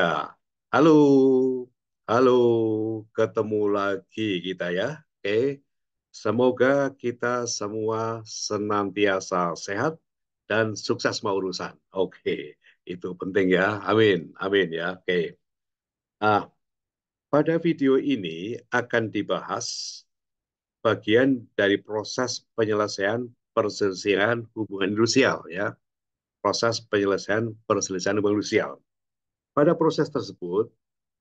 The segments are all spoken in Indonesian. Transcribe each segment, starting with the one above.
Ya, halo, halo, ketemu lagi kita ya. Oke, semoga kita semua senantiasa sehat dan sukses mau urusan. Oke, itu penting ya. Amin, amin ya. Oke. Ah, pada video ini akan dibahas bagian dari proses penyelesaian perselisihan hubungan industrial ya. Proses penyelesaian perselisihan hubungan industrial. Pada proses tersebut,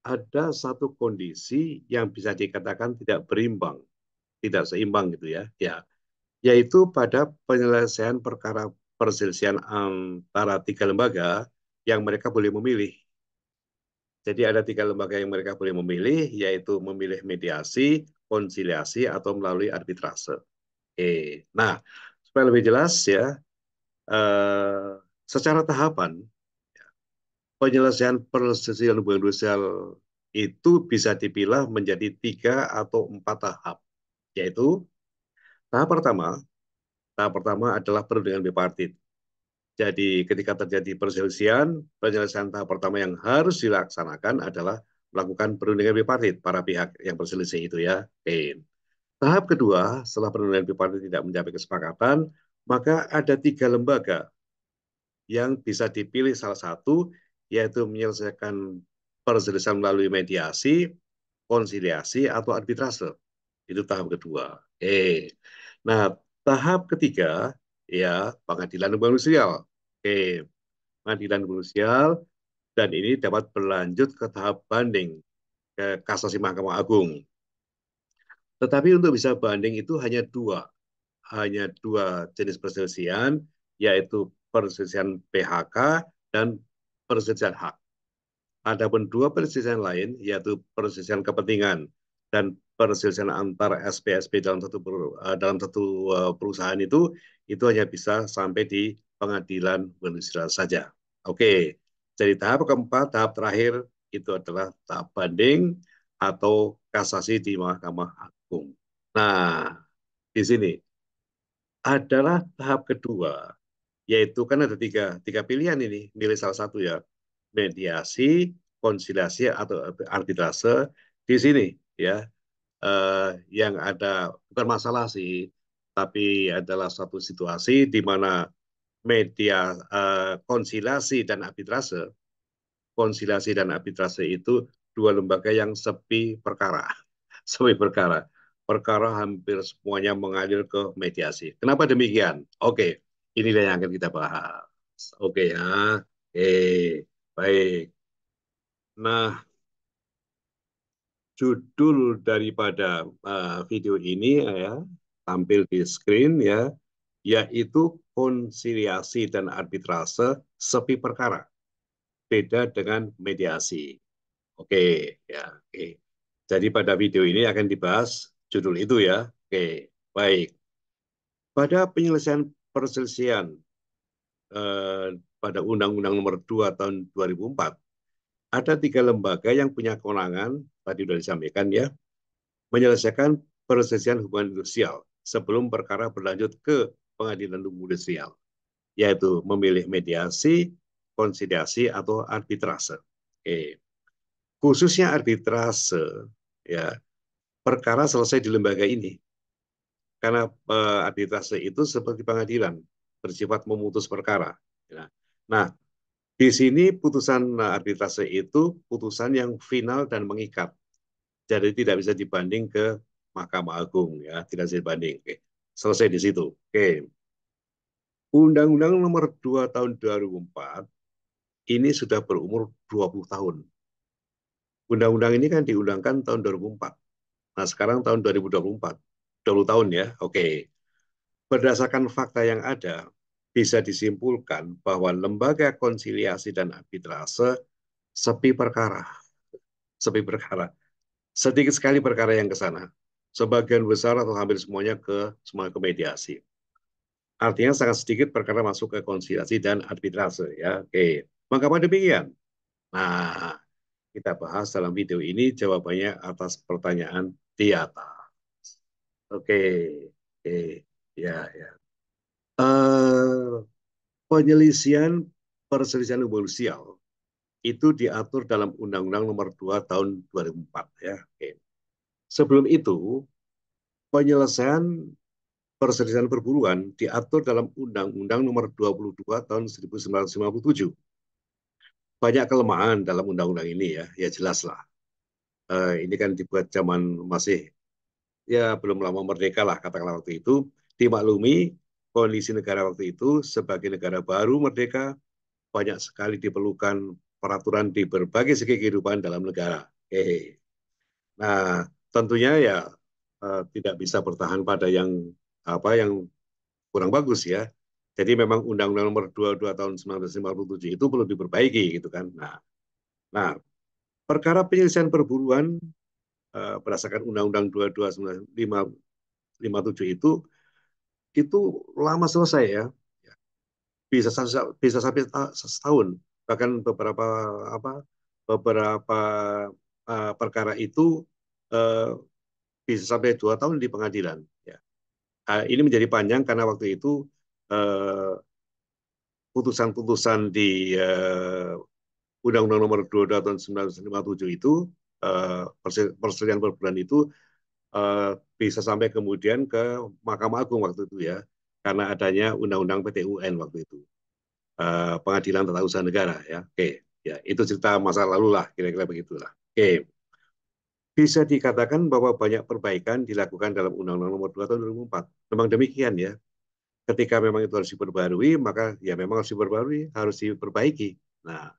ada satu kondisi yang bisa dikatakan tidak berimbang, tidak seimbang gitu ya. Ya, yaitu pada penyelesaian perkara perselisihan antara tiga lembaga yang mereka boleh memilih. Jadi ada tiga lembaga yang mereka boleh memilih, yaitu memilih mediasi, konsiliasi, atau melalui arbitrase. Oke. Nah, supaya lebih jelas ya, eh, secara tahapan penyelesaian perselisihan hubungan industrial itu bisa dipilah menjadi tiga atau empat tahap, yaitu tahap pertama, tahap pertama adalah perundingan bipartit. Jadi ketika terjadi perselisihan, penyelesaian tahap pertama yang harus dilaksanakan adalah melakukan perundingan bipartit para pihak yang berselisih itu ya. Oke. Tahap kedua, setelah perundingan bipartit tidak mencapai kesepakatan, maka ada tiga lembaga yang bisa dipilih salah satu, yaitu menyelesaikan perselisihan melalui mediasi, konsiliasi, atau arbitrase. Itu tahap kedua. Nah, tahap ketiga, ya pengadilan hubungan industrial. Pengadilan hubungan industrial, dan ini dapat berlanjut ke tahap banding, ke kasasi Mahkamah Agung. Tetapi untuk bisa banding itu hanya dua jenis perselisihan, yaitu perselisihan PHK dan perselisihan hak. Adapun dua perselisihan lain, yaitu perselisihan kepentingan dan perselisihan antar SPSP dalam satu perusahaan itu hanya bisa sampai di pengadilan industrial saja. Oke, jadi tahap keempat, tahap terakhir itu adalah tahap banding atau kasasi di Mahkamah Agung. Nah, di sini adalah tahap kedua, yaitu kan ada tiga pilihan ini, milih salah satu ya, mediasi, konsiliasi, atau arbitrase. Di sini ya, yang ada bukan masalah sih, tapi adalah suatu situasi di mana konsiliasi dan arbitrase itu dua lembaga yang sepi perkara, sepi perkara. Perkara hampir semuanya mengalir ke mediasi. Kenapa demikian? Oke, inilah yang akan kita bahas. Oke ya, oke, baik. Nah, judul daripada video ini ya tampil di screen ya, yaitu konsiliasi dan arbitrase sepi perkara, beda dengan mediasi. Oke, ya, oke. Jadi pada video ini akan dibahas judul itu ya. Oke, baik. Pada penyelesaian perselisihan pada Undang-Undang Nomor 2 tahun 2004, ada tiga lembaga yang punya kewenangan, tadi sudah disampaikan ya, menyelesaikan perselisihan hubungan industrial sebelum perkara berlanjut ke pengadilan umum industrial, yaitu memilih mediasi, konsiliasi, atau arbitrase. Oke. Khususnya arbitrase, ya, perkara selesai di lembaga ini. Karena arbitrase itu seperti pengadilan, bersifat memutus perkara. Ya. Nah, di sini putusan arbitrase itu putusan yang final dan mengikat. Jadi tidak bisa dibanding ke Mahkamah Agung, ya, tidak bisa dibanding. Oke. Selesai di situ. Oke. Undang-Undang Nomor 2 tahun 2004 ini sudah berumur 20 tahun. Undang-undang ini kan diundangkan tahun 2004. Nah, sekarang tahun 2024. 20 tahun ya. Oke. Berdasarkan fakta yang ada, bisa disimpulkan bahwa lembaga konsiliasi dan arbitrase sepi perkara. Sepi perkara. Sedikit sekali perkara yang ke sana. Sebagian besar atau hampir semuanya semua ke mediasi. Artinya sangat sedikit perkara masuk ke konsiliasi dan arbitrase ya. Oke. Mengapa demikian? Nah, kita bahas dalam video ini jawabannya atas pertanyaan di atas. Oke. Oke. Ya, ya. Eh, Penyelisihan perselisihan hubungan sosial itu diatur dalam Undang-Undang Nomor 2 Tahun 2004 ya. Oke. Sebelum itu, penyelesaian perselisihan perburuan diatur dalam Undang-Undang Nomor 22 Tahun 1957. Banyak kelemahan dalam undang-undang ini ya jelas lah. Ini kan dibuat zaman masih ya belum lama merdeka lah katakanlah waktu itu. Dimaklumi kondisi negara waktu itu sebagai negara baru merdeka banyak sekali diperlukan peraturan di berbagai segi kehidupan dalam negara. Nah, tentunya ya tidak bisa bertahan pada yang yang kurang bagus ya. Jadi memang Undang-Undang Nomor 22 Tahun 1957 itu perlu diperbaiki gitu kan. Nah, perkara penyelesaian perburuan berdasarkan Undang-Undang 22 1957 itu lama selesai ya. Bisa bisa sampai setahun. Bahkan apa beberapa perkara itu uh, bisa sampai 2 tahun di pengadilan. Ya. Ini menjadi panjang karena waktu itu uh, putusan-putusan di Undang-Undang Nomor 22 Tahun 1957 itu perselisihan perbulan itu bisa sampai kemudian ke Mahkamah Agung waktu itu ya karena adanya Undang-Undang PTUN waktu itu Pengadilan Tata Usaha Negara ya. Oke, ya itu cerita masa lalu lah kira-kira begitulah. Oke, bisa dikatakan bahwa banyak perbaikan dilakukan dalam Undang-Undang Nomor 2 Tahun 2004. Memang demikian ya. Ketika memang itu harus diperbarui, maka ya memang harus diperbarui, harus diperbaiki. Nah,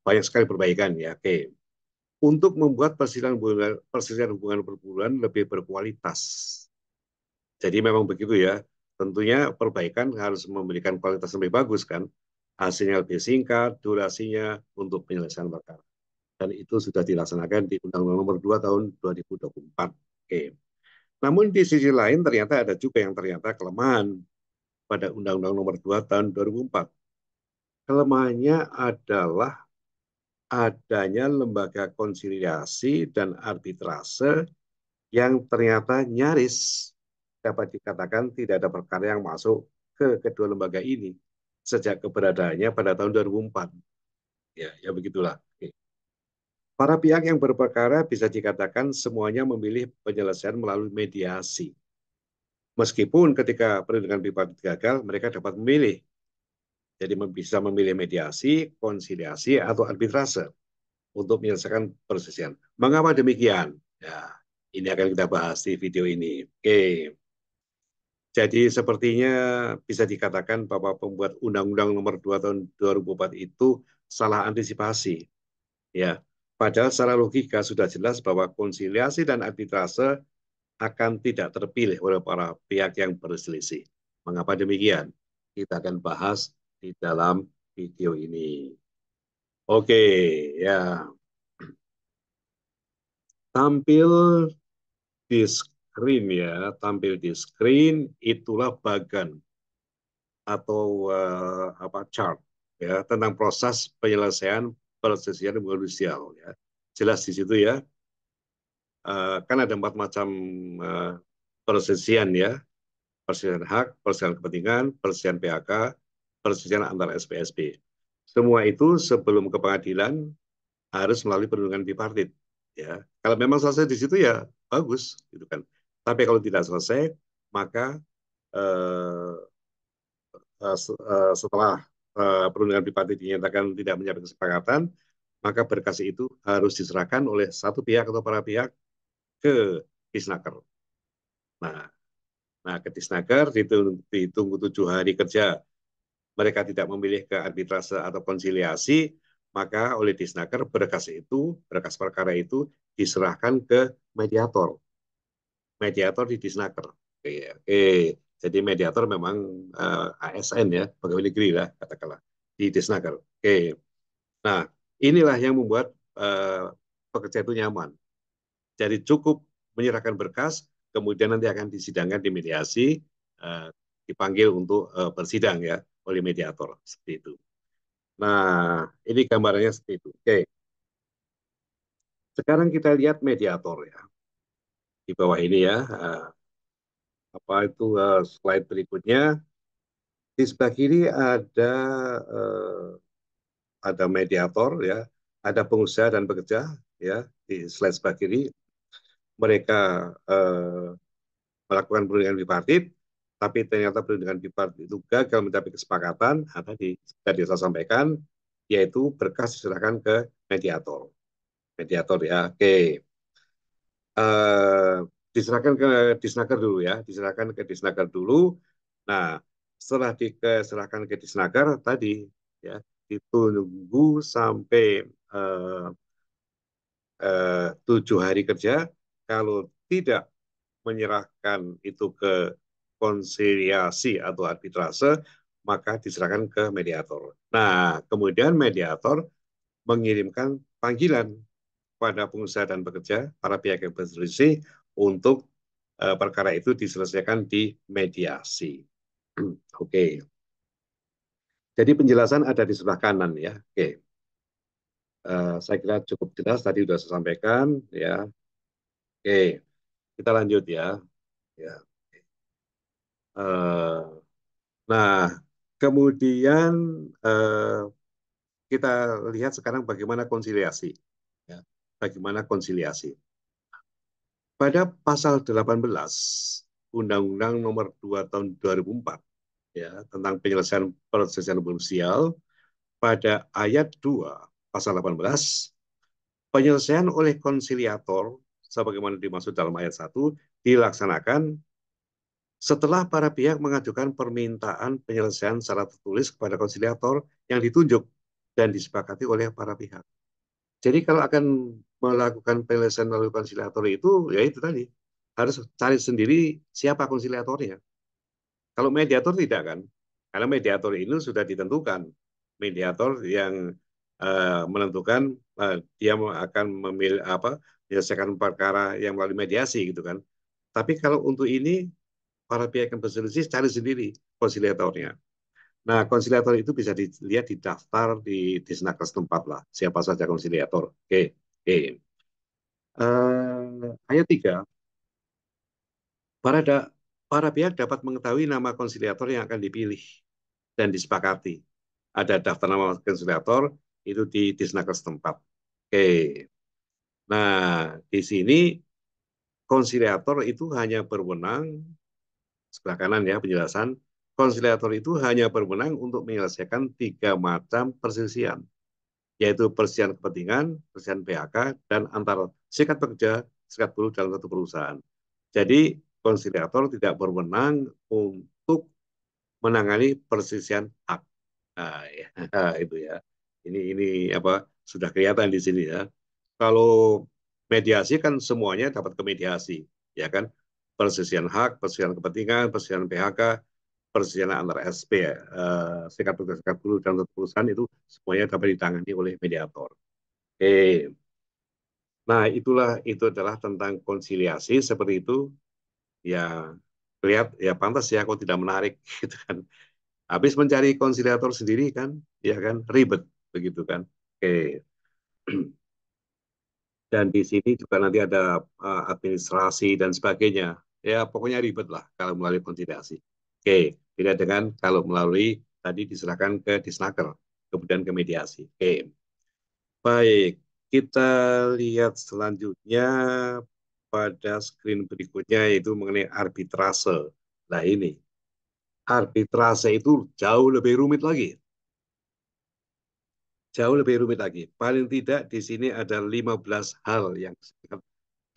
banyak sekali perbaikan ya. Oke. Untuk membuat perselisihan hubungan perburuan lebih berkualitas. Jadi memang begitu ya. Tentunya perbaikan harus memberikan kualitas lebih bagus kan. Hasilnya lebih singkat, durasinya untuk penyelesaian perkara. Dan itu sudah dilaksanakan di Undang-Undang Nomor 2 Tahun 2024. Oke. Namun di sisi lain ternyata ada juga yang ternyata kelemahan pada Undang-Undang Nomor 2 Tahun 2004. Kelemahannya adalah adanya lembaga konsiliasi dan arbitrase yang ternyata nyaris dapat dikatakan tidak ada perkara yang masuk ke kedua lembaga ini sejak keberadaannya pada tahun 2004. Ya begitulah. Para pihak yang berperkara bisa dikatakan semuanya memilih penyelesaian melalui mediasi. Meskipun ketika perlindungan pribadi gagal, mereka dapat memilih. Jadi bisa memilih mediasi, konsiliasi, atau arbitrase untuk menyelesaikan perselisihan. Mengapa demikian? Ya, ini akan kita bahas di video ini. Oke. Jadi sepertinya bisa dikatakan bahwa pembuat Undang-Undang Nomor 2 Tahun 2004 itu salah antisipasi. Ya, padahal secara logika sudah jelas bahwa konsiliasi dan arbitrase akan tidak terpilih oleh para pihak yang berselisih. Mengapa demikian? Kita akan bahas di dalam video ini. Oke, ya. Tampil di screen ya, tampil di screen itulah bagan atau chart ya tentang proses penyelesaian perselisihan hubungan sosial ya. Jelas di situ ya. Kan ada 4 macam uh, perselisihan ya, perselisihan hak, perselisihan kepentingan, perselisihan PHK, perselisihan antar SPSB. Semua itu sebelum ke pengadilan harus melalui perundingan bipartit ya. Kalau memang selesai di situ ya bagus gitu kan. Tapi kalau tidak selesai maka eh, setelah perundingan bipartit dinyatakan tidak mencapai kesepakatan, maka berkas itu harus diserahkan oleh satu pihak atau para pihak ke Disnaker. Nah, ke Disnaker ditunggu 7 hari kerja. Mereka tidak memilih ke arbitrase atau konsiliasi, maka oleh Disnaker berkas perkara itu diserahkan ke mediator. Mediator di Disnaker. Oke, oke. Jadi mediator memang ASN ya, pegawai negeri lah katakanlah di Disnaker. Oke. Nah, inilah yang membuat pekerja itu nyaman. Jadi cukup menyerahkan berkas, kemudian nanti akan disidangkan di mediasi, uh, dipanggil untuk bersidang ya oleh mediator seperti itu. Nah, ini gambarannya seperti itu. Oke, sekarang kita lihat mediator ya di bawah ini ya. Apa itu slide berikutnya? Di sebelah kiri ada ada mediator, ya, ada pengusaha dan pekerja, ya, di slide sebelah kiri. Mereka melakukan perundingan bipartit, tapi ternyata perundingan bipartit itu gagal mencapai kesepakatan. Nah, tadi saya sampaikan, yaitu berkas diserahkan ke mediator. Mediator, ya, oke. Eh, diserahkan ke Disnaker dulu, ya, diserahkan ke Disnaker dulu. Nah, setelah diserahkan ke Disnaker tadi, ya, ditunggu sampai eh, 7 hari kerja. Kalau tidak menyerahkan itu ke konsiliasi atau arbitrase, maka diserahkan ke mediator. Nah, kemudian mediator mengirimkan panggilan pada pengusaha dan pekerja, para pihak yang berselisih, untuk perkara itu diselesaikan di mediasi. Oke, jadi penjelasan ada di sebelah kanan, ya. Oke, saya kira cukup jelas tadi sudah saya sampaikan, ya. Oke, kita lanjut, ya. Ya. Nah, kemudian eh, kita lihat sekarang bagaimana konsiliasi. Ya. Bagaimana konsiliasi. Pada pasal 18 Undang-Undang Nomor 2 Tahun 2004, ya, tentang penyelesaian perselisihan krusial, pada ayat 2 pasal 18, penyelesaian oleh konsiliator sebagaimana dimaksud dalam ayat 1 dilaksanakan setelah para pihak mengajukan permintaan penyelesaian secara tertulis kepada konsiliator yang ditunjuk dan disepakati oleh para pihak. Jadi kalau akan melakukan penyelesaian melalui konsiliator itu, ya itu tadi, harus cari sendiri siapa konsiliatornya. Kalau mediator tidak kan, karena mediator ini sudah ditentukan. Mediator yang menentukan dia akan memilih apa, menyelesaikan perkara yang melalui mediasi gitu kan. Tapi kalau untuk ini para pihak yang berselisih cari sendiri konsiliatornya. Nah, konsiliator itu bisa dilihat di daftar di Disnaker setempat lah, siapa saja konsiliator. Oke, oke. Ayat 3, para, para pihak dapat mengetahui nama konsiliator yang akan dipilih dan disepakati. Ada daftar nama konsiliator, itu di Disnaker setempat. Oke, nah di sini konsiliator itu hanya berwenang, sebelah kanan ya penjelasan, konsiliator itu hanya berwenang untuk menyelesaikan 3 macam perselisihan, yaitu perselisihan kepentingan, perselisihan PHK, dan antar serikat pekerja, serikat buruh dalam satu perusahaan. Jadi konsiliator tidak berwenang untuk menangani perselisihan hak. Nah, ya, itu ya. Ini apa sudah kelihatan di sini ya. Kalau mediasi kan semuanya dapat ke mediasi, ya kan? Perselisihan hak, perselisihan kepentingan, perselisihan PHK, perselisihan antar SP, ya, serikat pekerja serikat buruh dalam satu perusahaan itu semuanya dapat ditangani oleh mediator. Oke. Nah, itu adalah tentang konsiliasi seperti itu. Ya, lihat ya pantas ya kok tidak menarik gitu kan. Habis mencari konsiliator sendiri kan, ya kan ribet begitu kan. Oke. Dan di sini juga nanti ada administrasi dan sebagainya. Ya, pokoknya ribet lah kalau melalui konsiliasi. Oke, tidak dengan kalau melalui tadi diserahkan ke Disnaker, kemudian ke mediasi. Oke, baik. Kita lihat selanjutnya pada screen berikutnya yaitu mengenai arbitrase. Nah ini, arbitrase itu jauh lebih rumit lagi. Jauh lebih rumit lagi. Paling tidak di sini ada 15 hal yang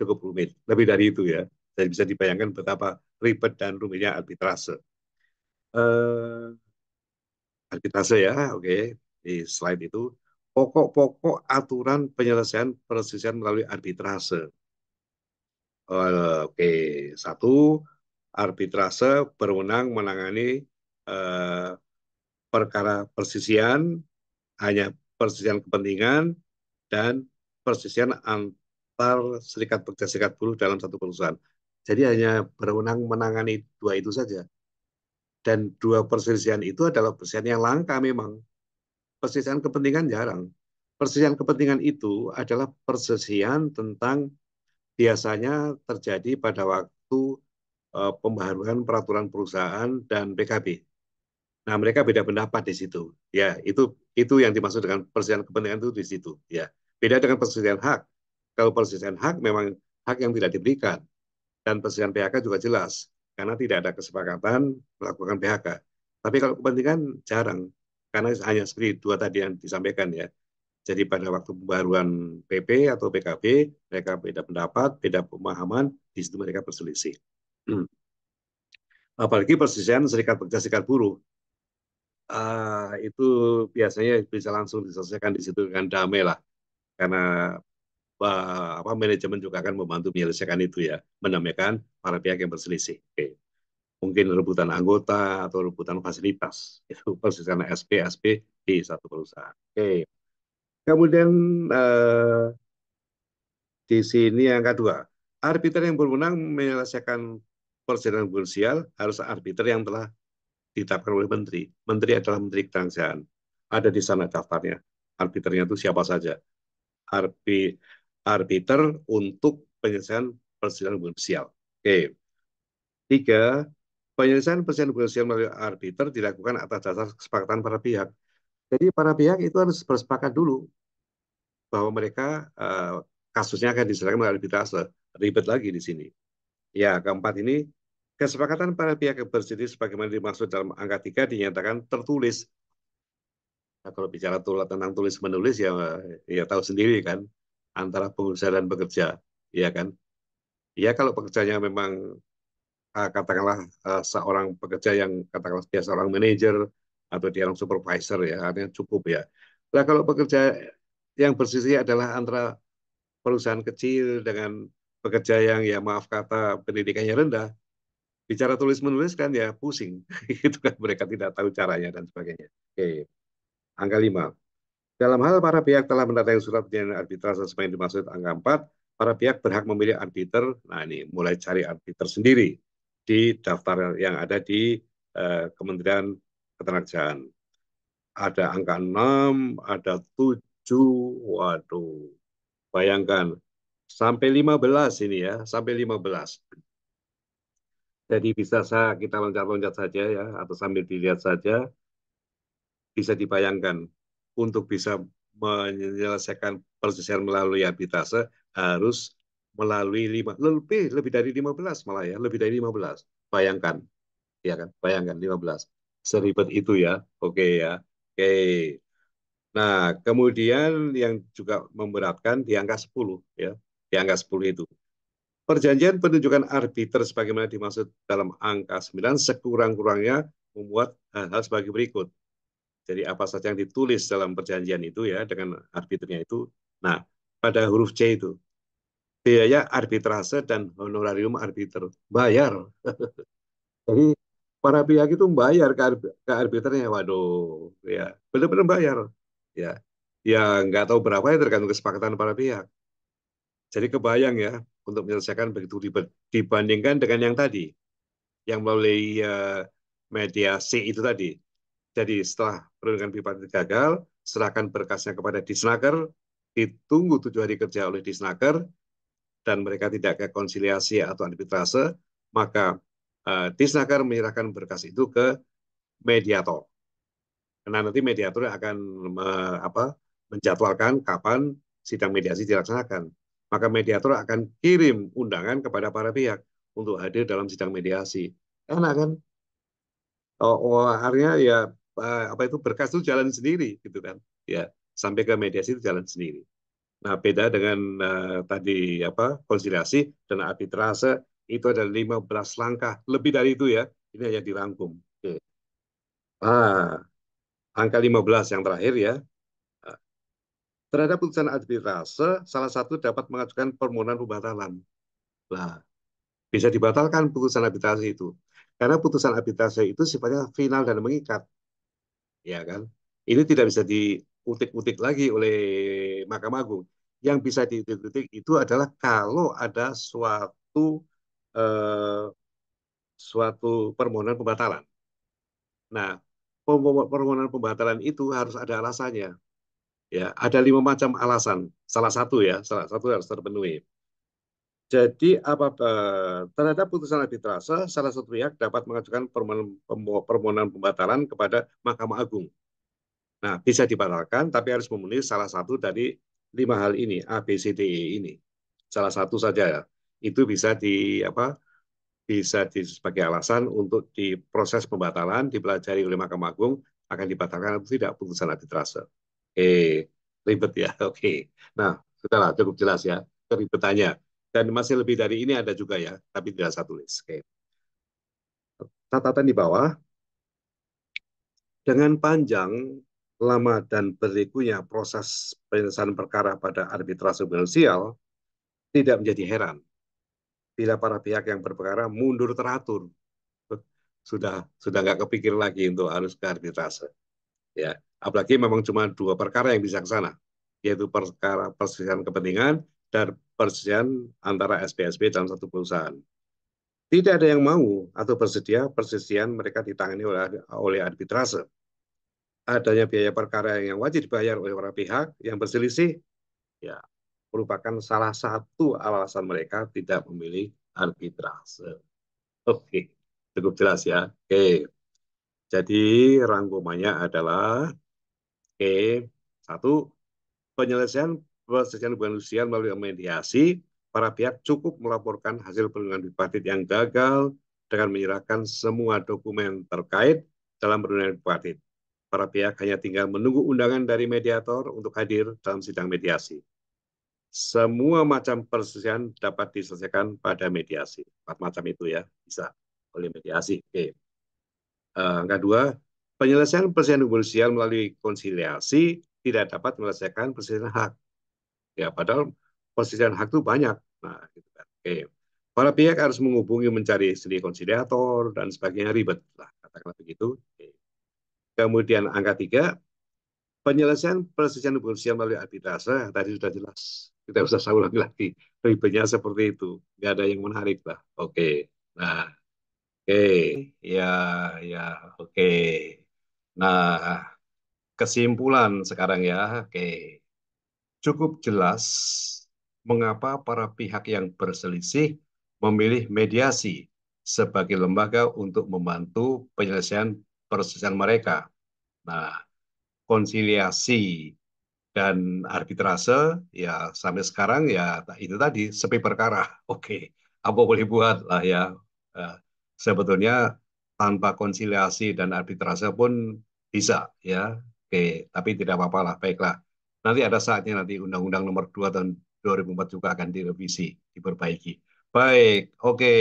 cukup rumit. Lebih dari itu ya. Dan bisa dibayangkan betapa ribet dan rumitnya arbitrase. Eh, arbitrase ya, oke. Di slide itu. Pokok-pokok aturan penyelesaian perselisihan melalui arbitrase. Oke, satu, arbitrase berwenang menangani eh, perkara perselisihan, hanya perselisihan kepentingan dan perselisihan antar serikat pekerja serikat buruh dalam satu perusahaan. Jadi hanya berwenang menangani 2 itu saja. Dan 2 perselisihan itu adalah perselisihan yang langka memang. Perselisihan kepentingan jarang. Perselisihan kepentingan itu adalah perselisihan tentang biasanya terjadi pada waktu pembaharuan peraturan perusahaan dan PKB. Nah, mereka beda pendapat di situ. Ya, itu yang dimaksud dengan perselisihan kepentingan itu di situ. Ya, beda dengan perselisihan hak. Kalau perselisihan hak memang hak yang tidak diberikan dan perselisihan PHK juga jelas karena tidak ada kesepakatan melakukan PHK. Tapi kalau kepentingan jarang karena hanya seperti dua tadi yang disampaikan ya. Jadi pada waktu pembaruan PP atau PKB mereka beda pendapat, beda pemahaman, di situ mereka berselisih. Apalagi perselisihan serikat pekerja serikat buruh itu biasanya bisa langsung diselesaikan di situ dengan damai lah karena apa manajemen juga akan membantu menyelesaikan itu ya mendamaikan para pihak yang berselisih. Oke. Mungkin rebutan anggota atau rebutan fasilitas itu perselisihan SP di satu perusahaan. Oke. Kemudian eh, di sini yang kedua, arbiter yang berwenang menyelesaikan perselisihan finansial harus arbiter yang telah ditetapkan oleh menteri. Menteri adalah menteri ketenagakerjaan. Ada di sana daftarnya. Arbiternya itu siapa saja. Arbi, arbiter untuk penyelesaian perselisihan finansial. Oke. Tiga, penyelesaian perselisihan finansial melalui arbiter dilakukan atas dasar kesepakatan para pihak. Jadi para pihak itu harus bersepakat dulu bahwa mereka kasusnya akan diselesaikan melalui arbitrase. Ribet lagi di sini. Ya, keempat ini kesepakatan para pihak yang berselisih sebagaimana dimaksud dalam angka 3 dinyatakan tertulis. Nah, kalau bicara tentang tulis menulis ya ya tahu sendiri kan antara pengusaha dan pekerja, ya kan? Ya kalau pekerjanya memang katakanlah seorang pekerja yang katakanlah dia seorang manajer atau dia orang supervisor ya artinya cukup ya. Nah kalau pekerja yang bersisi adalah antara perusahaan kecil dengan pekerja yang ya maaf kata pendidikannya rendah, bicara tulis menulis kan ya pusing, itu kan mereka tidak tahu caranya dan sebagainya. Oke, angka 5. Dalam hal para pihak telah mendatangi surat perjanjian arbitrase sesuai yang dimaksud angka 4, para pihak berhak memilih arbiter. Nah ini mulai cari arbiter sendiri di daftar yang ada di Kementerian Ketenagakerjaan. Ada angka 6, ada 7, waduh, bayangkan. Sampai 15 ini ya, sampai 15. Jadi bisa kita loncat-loncat saja ya, atau sambil dilihat saja, bisa dibayangkan untuk bisa menyelesaikan perselisihan melalui arbitrase harus melalui lebih dari 15 malah ya, lebih dari 15. Bayangkan, ya kan? Bayangkan 15. Seribet itu ya. Oke ya. Oke. Nah, kemudian yang juga memberatkan di angka 10 ya. Di angka 10 itu. Perjanjian penunjukan arbiter sebagaimana dimaksud dalam angka 9 sekurang-kurangnya membuat hal-hal sebagai berikut. Jadi apa saja yang ditulis dalam perjanjian itu ya dengan arbiternya itu. Nah, pada huruf C itu biaya arbitrase dan honorarium arbiter bayar. Jadi para pihak itu bayar ke arbiternya. Waduh, ya benar-benar bayar. Ya, ya nggak tahu berapa ya tergantung kesepakatan para pihak. Jadi kebayang ya untuk menyelesaikan begitu ribet dibandingkan dengan yang tadi, yang melalui mediasi itu tadi. Jadi setelah penunjukan Bupati gagal, serahkan berkasnya kepada Disnaker, ditunggu 7 hari kerja oleh Disnaker, dan mereka tidak ke konsiliasi atau arbitrase, maka Disnaker menyerahkan berkas itu ke mediator. Karena nanti mediator akan menjadwalkan kapan sidang mediasi dilaksanakan. Maka mediator akan kirim undangan kepada para pihak untuk hadir dalam sidang mediasi. Enak kan? Artinya ya apa itu berkas itu jalan sendiri gitu kan ya sampai ke mediasi itu jalan sendiri. Nah beda dengan tadi apa konsiliasi dan arbitrase itu ada 15 langkah lebih dari itu ya ini hanya dirangkum. Oke. Angka 15 yang terakhir ya. Terhadap putusan arbitrase salah satu dapat mengajukan permohonan pembatalan. Nah bisa dibatalkan putusan arbitrase itu karena putusan arbitrase itu sifatnya final dan mengikat, ya kan? Ini tidak bisa diutik-utik lagi oleh Mahkamah Agung. Yang bisa diutik-utik itu adalah kalau ada eh, suatu permohonan pembatalan. Nah, permohonan pembatalan itu harus ada alasannya. Ya, ada 5 macam alasan. Salah satu harus terpenuhi. Jadi apa terhadap putusan arbitrase, salah satu pihak dapat mengajukan permohonan pembatalan kepada Mahkamah Agung. Nah, bisa dibatalkan, tapi harus memenuhi salah satu dari lima hal ini, A, B, C, D, E ini. Salah satu saja ya. Itu bisa bisa sebagai alasan untuk diproses pembatalan, dipelajari oleh Mahkamah Agung, akan dibatalkan atau tidak putusan arbitrase. Oke, ribet ya. Oke. Nah, sudahlah, cukup jelas ya keribetannya. Dan masih lebih dari ini ada juga ya, tapi tidak satu list. Oke. Catatan di bawah, dengan panjang, lama, dan berikunya proses penyelesaian perkara pada arbitrase finansial, tidak menjadi heran bila para pihak yang berperkara mundur teratur. Sudah nggak kepikir lagi untuk harus ke arbitrase. Ya, apalagi memang cuma dua perkara yang bisa ke sana, yaitu perkara perselisihan kepentingan dan perselisihan antara SPSB dalam satu perusahaan. Tidak ada yang mau atau bersedia perselisihan mereka ditangani oleh arbitrase. Adanya biaya perkara yang wajib dibayar oleh para pihak yang berselisih, ya merupakan salah satu alasan mereka tidak memilih arbitrase. Oke, cukup jelas ya. Oke, jadi rangkumannya adalah satu, penyelesaian perselisihan hubungan sosial melalui mediasi, para pihak cukup melaporkan hasil perundingan bipartit yang gagal dengan menyerahkan semua dokumen terkait dalam perundingan bipartit. Para pihak hanya tinggal menunggu undangan dari mediator untuk hadir dalam sidang mediasi. Semua macam perselisihan dapat diselesaikan pada mediasi. Empat macam itu ya, bisa oleh mediasi. Oke. Angka dua, penyelesaian perselisihan hubungan sosial melalui konsiliasi tidak dapat menyelesaikan perselisihan hak. Ya, padahal perselisihan hak itu banyak. Nah, gitu kan. Oke. Para pihak harus menghubungi mencari sendiri konsiliator dan sebagainya ribet. Lah, katakanlah begitu. Oke. Kemudian angka tiga, penyelesaian perselisihan hubungan sosial melalui arbitrase tadi sudah jelas. Tidak usah saya ulangi lagi. Ribetnya seperti itu. Nggak ada yang menarik lah. Oke. Nah, oke. Ya, ya, oke. Nah, kesimpulan sekarang ya. Oke. Cukup jelas mengapa para pihak yang berselisih memilih mediasi sebagai lembaga untuk membantu penyelesaian perselisihan mereka. Nah, konsiliasi dan arbitrase ya sampai sekarang ya itu tadi sepi perkara. Oke, apa boleh buat lah ya. Eh, Sebetulnya tanpa konsiliasi dan arbitrase pun bisa ya. Oke, tapi tidak apa-apa lah. Baiklah. Nanti ada saatnya nanti Undang-Undang Nomor 2 tahun 2004 juga akan direvisi, diperbaiki. Baik, oke.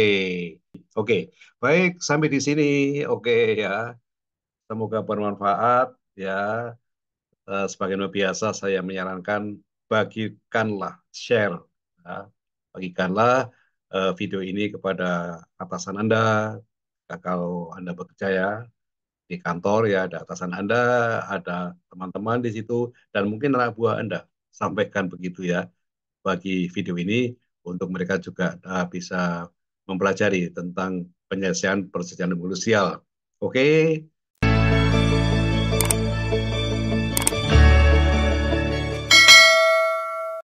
Oke, baik sampai di sini. Oke ya. Semoga bermanfaat ya. Sebagaimana biasa saya menyarankan bagikanlah, share, ya. Bagikanlah video ini kepada atasan Anda. Kalau Anda bekerja ya di kantor ya ada atasan Anda, ada teman-teman di situ, dan mungkin anak buah Anda. Sampaikan begitu ya bagi video ini untuk mereka juga bisa mempelajari tentang penyelesaian perselisihan sosial. Oke.